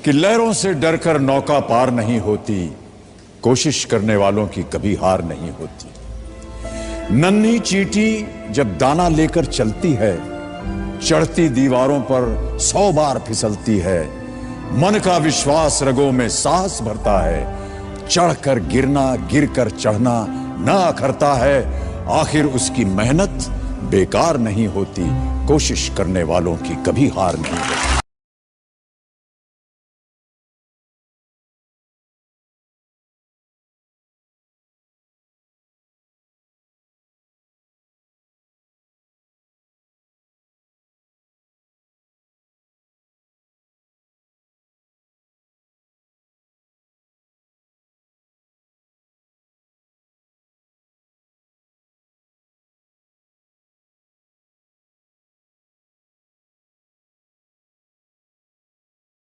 कि लहरों से डरकर नौका पार नहीं होती, कोशिश करने वालों की कभी हार नहीं होती। नन्ही चींटी जब दाना लेकर चलती है, चढ़ती दीवारों पर 100 बार फिसलती है। मन का विश्वास रगों में साहस भरता है, चढ़कर गिरना गिरकर चढ़ना ना अखरता है। आखिर उसकी मेहनत बेकार नहीं होती, कोशिश करने वालों की कभी हार नहीं होती।